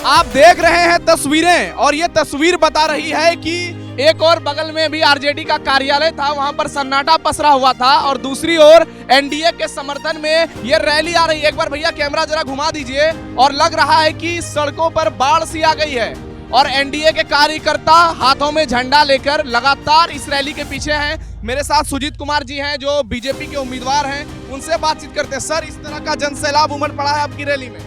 आप देख रहे हैं तस्वीरें और ये तस्वीर बता रही है कि एक और बगल में भी आरजेडी का कार्यालय था, वहां पर सन्नाटा पसरा हुआ था और दूसरी ओर एनडीए के समर्थन में ये रैली आ रही है। एक बार भैया कैमरा जरा घुमा दीजिए और लग रहा है कि सड़कों पर बाढ़ सी आ गई है और एनडीए के कार्यकर्ता हाथों में झंडा लेकर लगातार इस रैली के पीछे हैं। मेरे साथ सुजीत कुमार जी हैं जो बीजेपी के उम्मीदवार हैं, उनसे बातचीत करते हैं। सर, इस तरह का जनसैलाब उमड़ पड़ा है आपकी रैली में।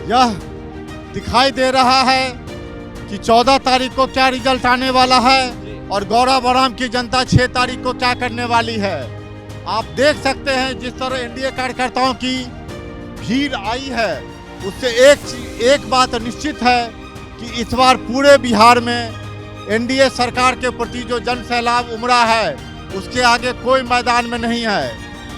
यह दिखाई दे रहा है कि 14 तारीख को क्या रिजल्ट आने वाला है और गौराबौराम की जनता 6 तारीख को क्या करने वाली है। आप देख सकते हैं जिस तरह एनडीए कार्यकर्ताओं की भीड़ आई है, उससे एक बात निश्चित है कि इस बार पूरे बिहार में एनडीए सरकार के प्रति जो जनसैलाब उमड़ा है उसके आगे कोई मैदान में नहीं है।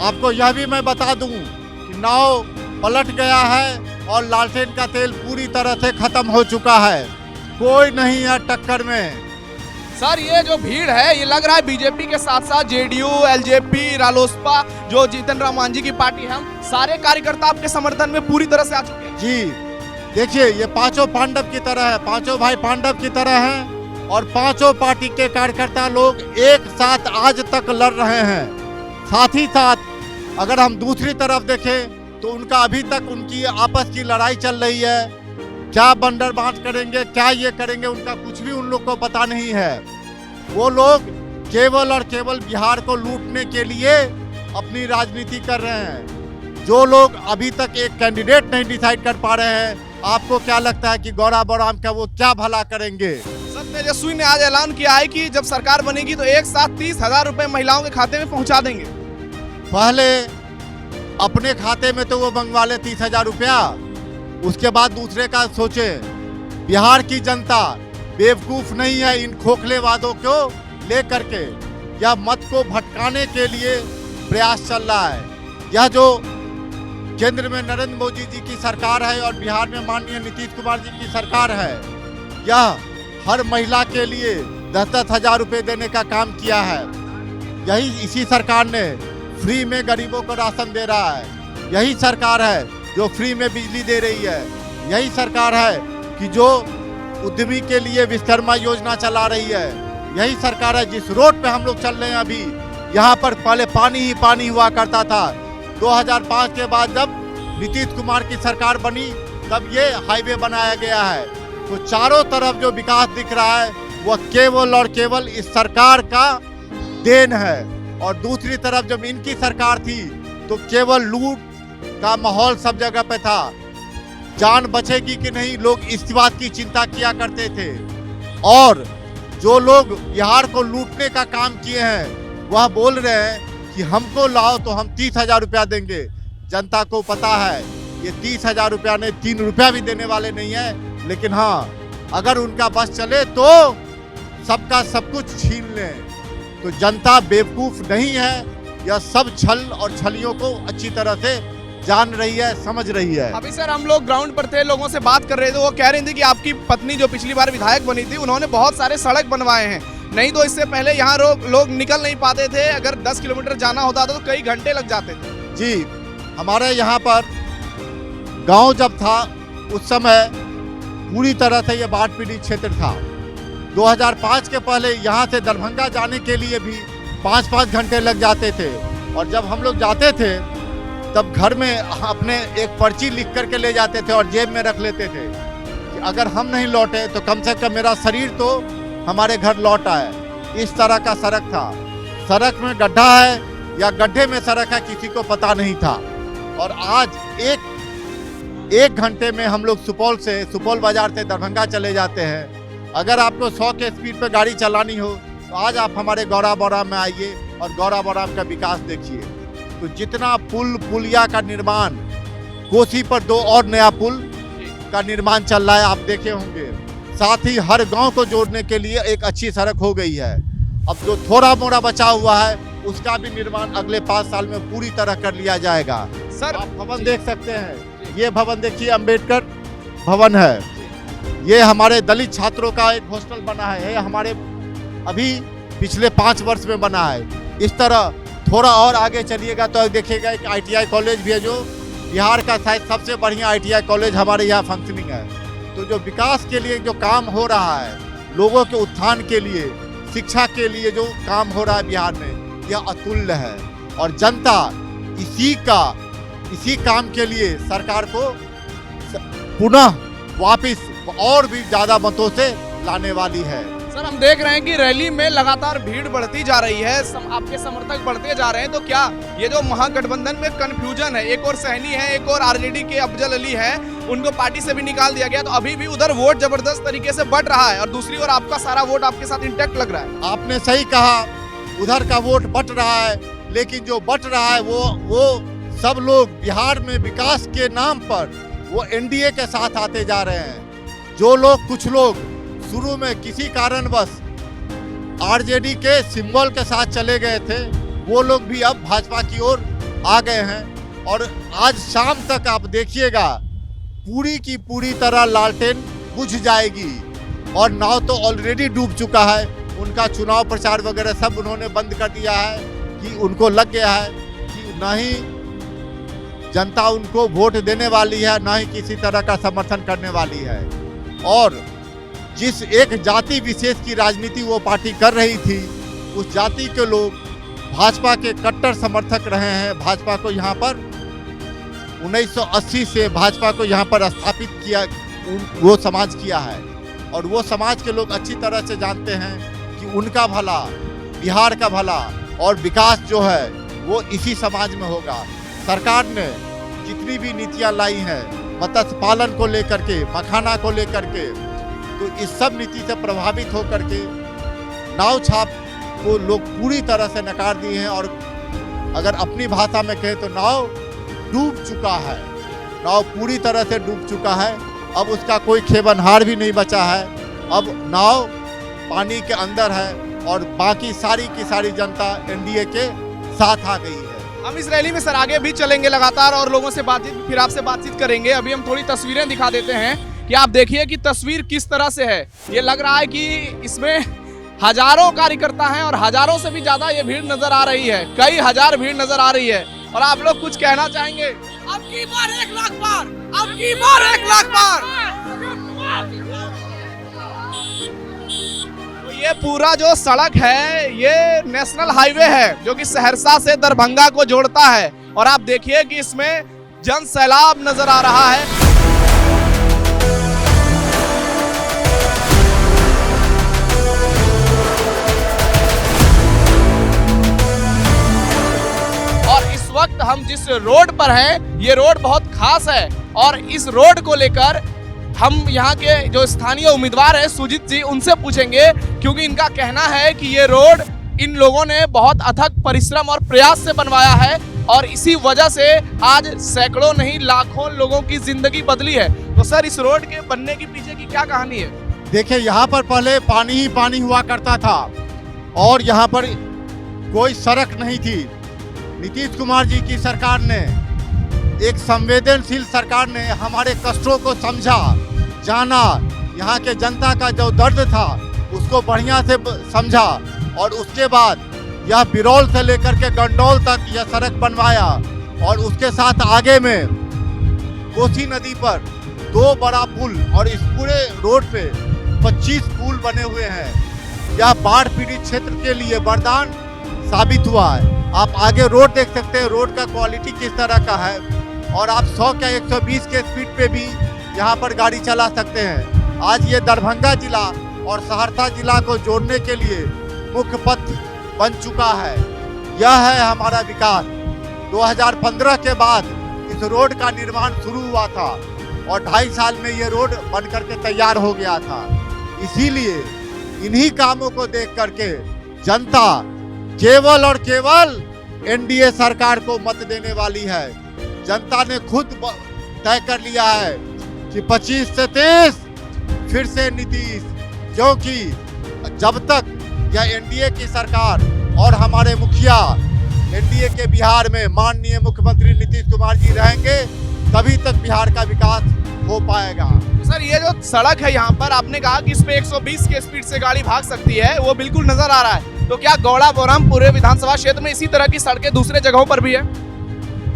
आपको यह भी मैं बता दूं कि नाव पलट गया है और लालटेन का तेल पूरी तरह से खत्म हो चुका है, कोई नहीं है टक्कर में। सर, ये जो भीड़ है ये लग रहा है बीजेपी के साथ साथ जेडीयू, एलजेपी, रालोसपा, जो जीतन राम मांझी की पार्टी है, हम सारे कार्यकर्ता आपके समर्थन में पूरी तरह से आ चुके हैं। जी देखिए, ये पांचों पांडव की तरह है, पांचों भाई पांडव की तरह हैं और पांचों पार्टी के कार्यकर्ता लोग एक साथ आज तक लड़ रहे हैं। साथ ही साथ अगर हम दूसरी तरफ देखें तो उनका अभी तक उनकी आपस की लड़ाई चल रही है। क्या बंदर बांट करेंगे, क्या ये करेंगे, उनका कुछ भी उन लोग को पता नहीं है। वो लोग केवल और केवल बिहार को लूटने के लिए अपनी राजनीति कर रहे हैं। जो लोग अभी तक एक कैंडिडेट नहीं डिसाइड कर पा रहे हैं, आपको क्या लगता है कि गौराबौराम का वो क्या भला करेंगे। सर, तेजस्वी ने आज ऐलान किया है कि जब सरकार बनेगी तो एक साथ 30,000 रुपए महिलाओं के खाते में पहुंचा देंगे। पहले अपने खाते में तो वो मंगवा ले 30,000 रुपया, उसके बाद दूसरे का सोचे। बिहार की जनता बेवकूफ नहीं है इन खोखले वादों को लेकर के। यह मत को भटकाने के लिए प्रयास चल रहा है। यह जो केंद्र में नरेंद्र मोदी जी की सरकार है और बिहार में माननीय नीतीश कुमार जी की सरकार है, यह हर महिला के लिए 10-10 हजार रुपये देने का काम किया है। इसी सरकार ने फ्री में गरीबों को राशन दे रहा है। यही सरकार है जो फ्री में बिजली दे रही है। यही सरकार है कि जो उद्यमी के लिए विश्वकर्मा योजना चला रही है। यही सरकार है जिस रोड पे हम लोग चल रहे हैं अभी, यहाँ पर पहले पानी ही पानी हुआ करता था। 2005 के बाद जब नीतीश कुमार की सरकार बनी तब ये हाईवे बनाया गया है। तो चारों तरफ जो विकास दिख रहा है वह केवल और केवल इस सरकार का देन है। और दूसरी तरफ जब इनकी सरकार थी तो केवल लूट का माहौल सब जगह पे था। जान बचेगी कि नहीं, लोग इस बात की चिंता किया करते थे। और जो लोग बिहार को लूटने का काम किए हैं वह बोल रहे हैं कि हमको लाओ तो हम 30,000 रुपया देंगे। जनता को पता है ये 30,000 रुपया नहीं, 3 रुपया भी देने वाले नहीं है। लेकिन हाँ, अगर उनका बस चले तो सबका सब कुछ छीन लें। तो जनता बेवकूफ नहीं है, यह सब छल और छलियों को अच्छी तरह से जान रही है, समझ रही है। अभी सर हम लोग ग्राउंड पर थे, लोगों से बात कर रहे थे, वो कह रही थी कि आपकी पत्नी जो पिछली बार विधायक बनी थी उन्होंने बहुत सारे सड़क बनवाए हैं, नहीं तो इससे पहले यहाँ लोग निकल नहीं पाते थे। अगर 10 किलोमीटर जाना होता था तो कई घंटे लग जाते थे। जी, हमारे यहाँ पर गांव जब था उस समय पूरी तरह से ये बाढ़ पीड़ित क्षेत्र था। 2005 के पहले यहाँ से दरभंगा जाने के लिए भी 5-5 घंटे लग जाते थे। और जब हम लोग जाते थे तब घर में अपने एक पर्ची लिख करके ले जाते थे और जेब में रख लेते थे कि अगर हम नहीं लौटे तो कम से कम मेरा शरीर तो हमारे घर लौट आए। इस तरह का सड़क था। सड़क में गड्ढा है या गड्ढे में सड़क है किसी को पता नहीं था। और आज एक घंटे में हम लोग सुपौल बाजार से दरभंगा चले जाते हैं। अगर आपको 100 के स्पीड पे गाड़ी चलानी हो तो आज आप हमारे गौराबौराम में आइए और गौराबौराम का विकास देखिए। तो जितना पुलिया का निर्माण, कोसी पर 2 और नया पुल का निर्माण चल रहा है, आप देखे होंगे। साथ ही हर गांव को जोड़ने के लिए एक अच्छी सड़क हो गई है। अब जो थोड़ा मोड़ा बचा हुआ है उसका भी निर्माण अगले 5 साल में पूरी तरह कर लिया जाएगा। सर, आप भवन देख सकते हैं, ये भवन देखिए, अंबेडकर भवन है। ये हमारे दलित छात्रों का एक हॉस्टल बना है, ये हमारे अभी पिछले 5 वर्ष में बना है। इस तरह थोड़ा और आगे चलिएगा तो देखिएगा एक ITI कॉलेज भी है जो बिहार का शायद सबसे बढ़िया ITI कॉलेज हमारे यहाँ फंक्शनिंग है। तो जो विकास के लिए जो काम हो रहा है, लोगों के उत्थान के लिए, शिक्षा के लिए जो काम हो रहा है बिहार में, यह अतुल्य है। और जनता इसी काम के लिए सरकार को पुनः वापस और भी ज्यादा मतों से लाने वाली है। सर, हम देख रहे हैं कि रैली में लगातार भीड़ बढ़ती जा रही है, आपके समर्थक बढ़ते जा रहे हैं, तो क्या ये जो महागठबंधन में कंफ्यूजन है, एक और सहनी है, एक और आरजेडी के अफजल अली है, उनको पार्टी से भी निकाल दिया गया, तो अभी भी उधर वोट जबरदस्त तरीके से बढ़ रहा है और दूसरी ओर आपका सारा वोट आपके साथ इंटैक्ट लग रहा है। आपने सही कहा, उधर का वोट बट रहा है, लेकिन जो बट रहा है वो सब लोग बिहार में विकास के नाम पर वो एनडीए के साथ आते जा रहे हैं। जो लोग, कुछ लोग शुरू में किसी कारणवश आरजेडी के सिंबल के साथ चले गए थे, वो लोग भी अब भाजपा की ओर आ गए हैं। और आज शाम तक आप देखिएगा, पूरी की पूरी तरह लालटेन बुझ जाएगी और नाव तो ऑलरेडी डूब चुका है। उनका चुनाव प्रचार वगैरह सब उन्होंने बंद कर दिया है कि उनको लग गया है कि ना ही जनता उनको वोट देने वाली है, ना ही किसी तरह का समर्थन करने वाली है। और जिस एक जाति विशेष की राजनीति वो पार्टी कर रही थी, उस जाति के लोग भाजपा के कट्टर समर्थक रहे हैं। भाजपा को यहाँ पर 1980 से भाजपा को यहाँ पर स्थापित किया, वो समाज किया है। और वो समाज के लोग अच्छी तरह से जानते हैं कि उनका भला, बिहार का भला और विकास जो है वो इसी समाज में होगा। सरकार ने जितनी भी नीतियाँ लाई हैं, मत्स्य पालन को लेकर के, मखाना को लेकर के, तो इस सब नीति से प्रभावित होकर के नाव छाप को लोग पूरी तरह से नकार दिए हैं। और अगर अपनी भाषा में कहें तो नाव डूब चुका है, नाव पूरी तरह से डूब चुका है। अब उसका कोई खेबनहार भी नहीं बचा है। अब नाव पानी के अंदर है और बाकी सारी की सारी जनता एनडीए के साथ आ गई है। हम इस रैली में सर आगे भी चलेंगे लगातार और लोगों से बातचीत, फिर आपसे बातचीत करेंगे। अभी हम थोड़ी तस्वीरें दिखा देते हैं कि आप देखिए कि तस्वीर किस तरह से है। ये लग रहा है कि इसमें हजारों कार्यकर्ता हैं और हजारों से भी ज्यादा ये भीड़ नजर आ रही है, कई हजार भीड़ नजर आ रही है। और आप लोग कुछ कहना चाहेंगे? अब की बार 1 लाख पार, अब की बार 1 लाख पार। तो ये पूरा जो सड़क है ये नेशनल हाईवे है जो कि सहरसा से दरभंगा को जोड़ता है। और आप देखिए कि इसमें जन सैलाब नजर आ रहा है। वक्त हम जिस रोड पर हैं, ये रोड बहुत खास है और इस रोड को लेकर हम यहाँ के जो स्थानीय उम्मीदवार हैं सुजीत जी, उनसे पूछेंगे, क्योंकि इनका कहना है कि ये रोड इन लोगों ने बहुत अथक परिश्रम और प्रयास से बनवाया है और इसी वजह से आज सैकड़ों नहीं लाखों लोगों की जिंदगी बदली है। तो सर, इस रोड के बनने के पीछे की क्या कहानी है? देखिए, यहाँ पर पहले पानी ही पानी हुआ करता था और यहाँ पर कोई सड़क नहीं थी। नीतीश कुमार जी की सरकार ने, एक संवेदनशील सरकार ने हमारे कष्टों को समझा, जाना, यहाँ के जनता का जो दर्द था उसको बढ़िया से समझा और उसके बाद यह बिरौल से लेकर के गंडौल तक यह सड़क बनवाया। और उसके साथ आगे में कोसी नदी पर 2 बड़ा पुल और इस पूरे रोड पे 25 पुल बने हुए हैं। यह बाढ़ पीड़ित क्षेत्र के लिए वरदान साबित हुआ है। आप आगे रोड देख सकते हैं, रोड का क्वालिटी किस तरह का है और आप 100 या 120 के स्पीड पे भी यहाँ पर गाड़ी चला सकते हैं। आज ये दरभंगा जिला और सहरसा जिला को जोड़ने के लिए मुख्य पथ बन चुका है। यह है हमारा विकास। 2015 के बाद इस रोड का निर्माण शुरू हुआ था और 2.5 साल में ये रोड बन करके तैयार हो गया था। इसीलिए इन्हीं कामों को देख करके जनता केवल और केवल एनडीए सरकार को मत देने वाली है। जनता ने खुद तय कर लिया है कि 25 से 23 फिर से नीतीश, क्योंकि जब तक यह एनडीए की सरकार और हमारे मुखिया एनडीए के बिहार में माननीय मुख्यमंत्री नीतीश कुमार जी रहेंगे, तभी तक बिहार का विकास हो पाएगा। सर, ये जो सड़क है यहाँ पर, आपने कहा कि इस पे 120 के स्पीड से गाड़ी भाग सकती है, वो बिल्कुल नजर आ रहा है। तो क्या गौड़ा बोराम पूरे विधानसभा क्षेत्र में इसी तरह की सड़कें दूसरे जगहों पर भी है?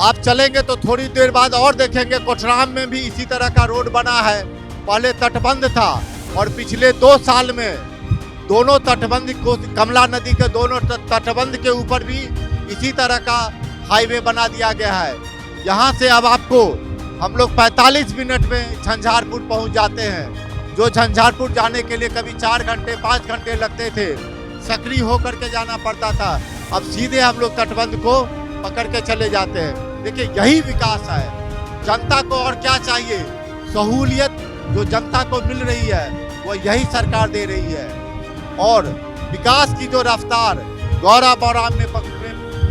आप चलेंगे तो थोड़ी देर बाद और देखेंगे, कोठराम में भी इसी तरह का रोड बना है। पहले तटबंध था और पिछले 2 साल में दोनों तटबंध को, कमला नदी के दोनों तटबंध के ऊपर भी इसी तरह का हाईवे बना दिया गया है। यहाँ से अब आपको हम लोग 45 मिनट में झंझारपुर पहुँच जाते हैं। जो झंझारपुर जाने के लिए कभी 4 घंटे 5 घंटे लगते थे, सक्रिय होकर के जाना पड़ता था, अब सीधे हम लोग तटबंध को पकड़ के चले जाते हैं। देखिए यही विकास है। जनता को और क्या चाहिए? सहूलियत जो जनता को मिल रही है वो यही सरकार दे रही है। और विकास की जो रफ्तार गौरा बौराम में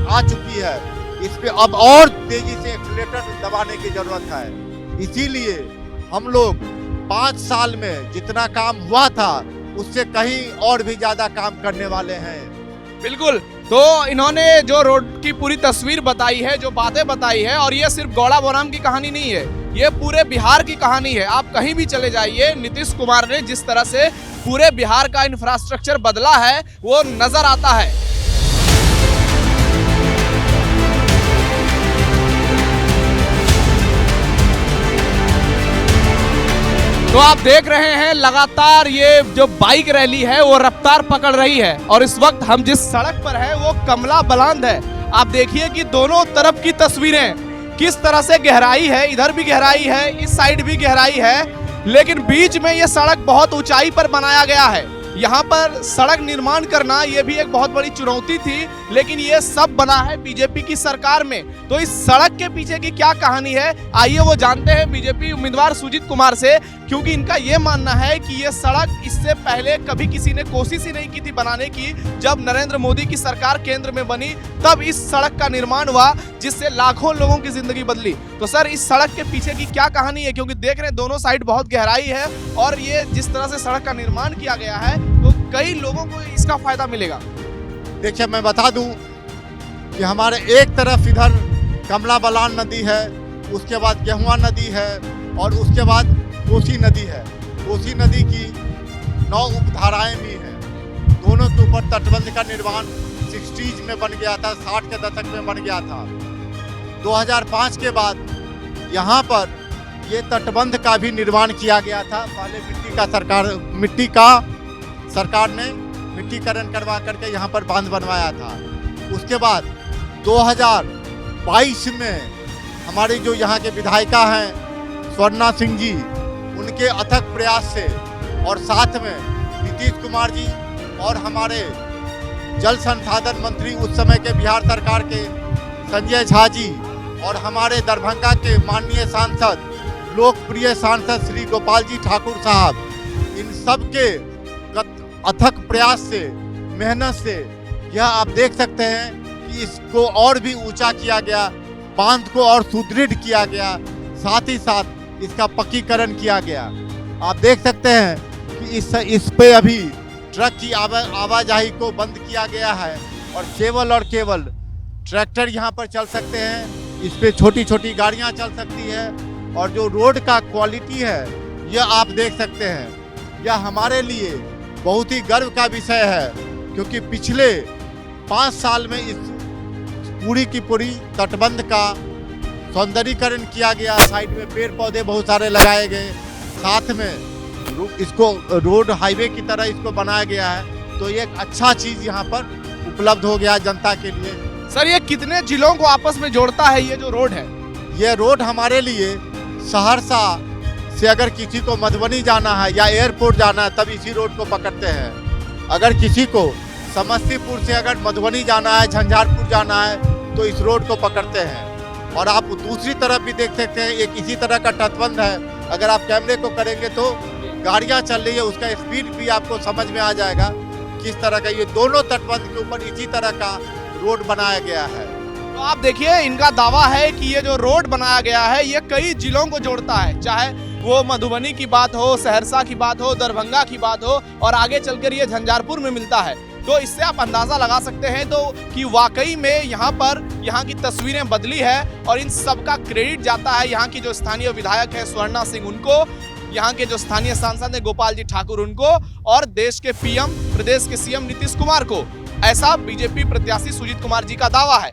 आ चुकी है, इस पे अब और तेजी से एक्सीलेटर दबाने की जरूरत है। इसीलिए हम लोग 5 साल में जितना काम हुआ था उससे कहीं और भी ज्यादा काम करने वाले हैं। बिल्कुल। तो इन्होंने जो रोड की पूरी तस्वीर बताई है, जो बातें बताई है, और ये सिर्फ गौड़ा बौराम की कहानी नहीं है, ये पूरे बिहार की कहानी है। आप कहीं भी चले जाइए, नीतीश कुमार ने जिस तरह से पूरे बिहार का इंफ्रास्ट्रक्चर बदला है वो नजर आता है। तो आप देख रहे हैं लगातार ये जो बाइक रैली है वो रफ्तार पकड़ रही है, और इस वक्त हम जिस सड़क पर है वो कमला बलान है। आप देखिए कि दोनों तरफ की तस्वीरें किस तरह से गहराई है, इधर भी गहराई है, इस साइड भी गहराई है, लेकिन बीच में ये सड़क बहुत ऊंचाई पर बनाया गया है। यहाँ पर सड़क निर्माण करना ये भी एक बहुत बड़ी चुनौती थी, लेकिन ये सब बना है बीजेपी की सरकार में। तो इस सड़क के पीछे की क्या कहानी है, आइए वो जानते हैं बीजेपी उम्मीदवार सुजीत कुमार से, क्योंकि इनका ये मानना है कि ये सड़क इससे पहले कभी किसी ने कोशिश ही नहीं की थी बनाने की। जब नरेंद्र मोदी की सरकार केंद्र में बनी तब इस सड़क का निर्माण हुआ, जिससे लाखों लोगों की जिंदगी बदली। तो सर, इस सड़क के पीछे की क्या कहानी है, क्योंकि देख रहे हैं दोनों साइड बहुत गहराई है, और ये जिस तरह से सड़क का निर्माण किया गया है तो कई लोगों को इसका फायदा मिलेगा। देखिए मैं बता दूं कि हमारे एक तरफ इधर कमला बलान नदी है, उसके बाद गेहुआ नदी है, और उसके बाद कोसी नदी है। कोसी नदी की 9 उपधाराएं भी हैं। दोनों के ऊपर तटबंध का निर्माण 60s में बन गया था, 60 के दशक में बन गया था। 2005 के बाद यहाँ पर ये तटबंध का भी निर्माण किया गया था। पहले सरकार ने मिट्टीकरण करवा करके यहाँ पर बांध बनवाया था। उसके बाद 2022 में हमारी जो यहाँ के विधायिका हैं स्वर्णा सिंह जी, उनके अथक प्रयास से, और साथ में नीतीश कुमार जी और हमारे जल संसाधन मंत्री उस समय के बिहार सरकार के संजय झा जी, और हमारे दरभंगा के माननीय सांसद, लोकप्रिय सांसद श्री गोपाल जी ठाकुर साहब, इन सब के अथक प्रयास से, मेहनत से यह आप देख सकते हैं कि इसको और भी ऊंचा किया गया, बांध को और सुदृढ़ किया गया, साथ ही साथ इसका पक्कीकरण किया गया। आप देख सकते हैं कि इस पे अभी ट्रक की आवाजाही को बंद किया गया है, और केवल ट्रैक्टर यहाँ पर चल सकते हैं। इस पे छोटी छोटी गाड़ियाँ चल सकती है, और जो रोड का क्वालिटी है यह आप देख सकते हैं। यह हमारे लिए बहुत ही गर्व का विषय है, क्योंकि पिछले 5 साल में इस पूरी की पूरी तटबंध का सौंदर्यीकरण किया गया। साइड में पेड़ पौधे बहुत सारे लगाए गए, साथ में इसको रोड हाईवे की तरह इसको बनाया गया है। तो ये एक अच्छा चीज़ यहाँ पर उपलब्ध हो गया जनता के लिए। सर, ये कितने जिलों को आपस में जोड़ता है ये जो रोड है? ये रोड हमारे लिए सहरसा से अगर किसी को मधुबनी जाना है या एयरपोर्ट जाना है तब इसी रोड को पकड़ते हैं। अगर किसी को समस्तीपुर से अगर मधुबनी जाना है, झंझारपुर जाना है तो इस रोड को पकड़ते हैं। और आप दूसरी तरफ भी देख सकते हैं, एक इसी तरह का तटबंध है। अगर आप कैमरे को करेंगे तो गाड़ियां चल रही है, उसका स्पीड भी आपको समझ में आ जाएगा किस तरह का। ये दोनों तटबंध के ऊपर इसी तरह का रोड बनाया गया है। तो आप देखिए, इनका दावा है कि ये जो रोड बनाया गया है ये कई जिलों को जोड़ता है, चाहे वो मधुबनी की बात हो, सहरसा की बात हो, दरभंगा की बात हो, और आगे चलकर ये झंझारपुर में मिलता है। तो इससे आप अंदाजा लगा सकते हैं तो कि वाकई में यहाँ की तस्वीरें बदली है, और इन सब का क्रेडिट जाता है यहाँ की जो स्थानीय विधायक है स्वर्णा सिंह उनको, यहाँ के जो स्थानीय सांसद है गोपाल जी ठाकुर उनको, और देश के पीएम, प्रदेश के सीएम नीतीश कुमार को। ऐसा बीजेपी प्रत्याशी सुजीत कुमार जी का दावा है।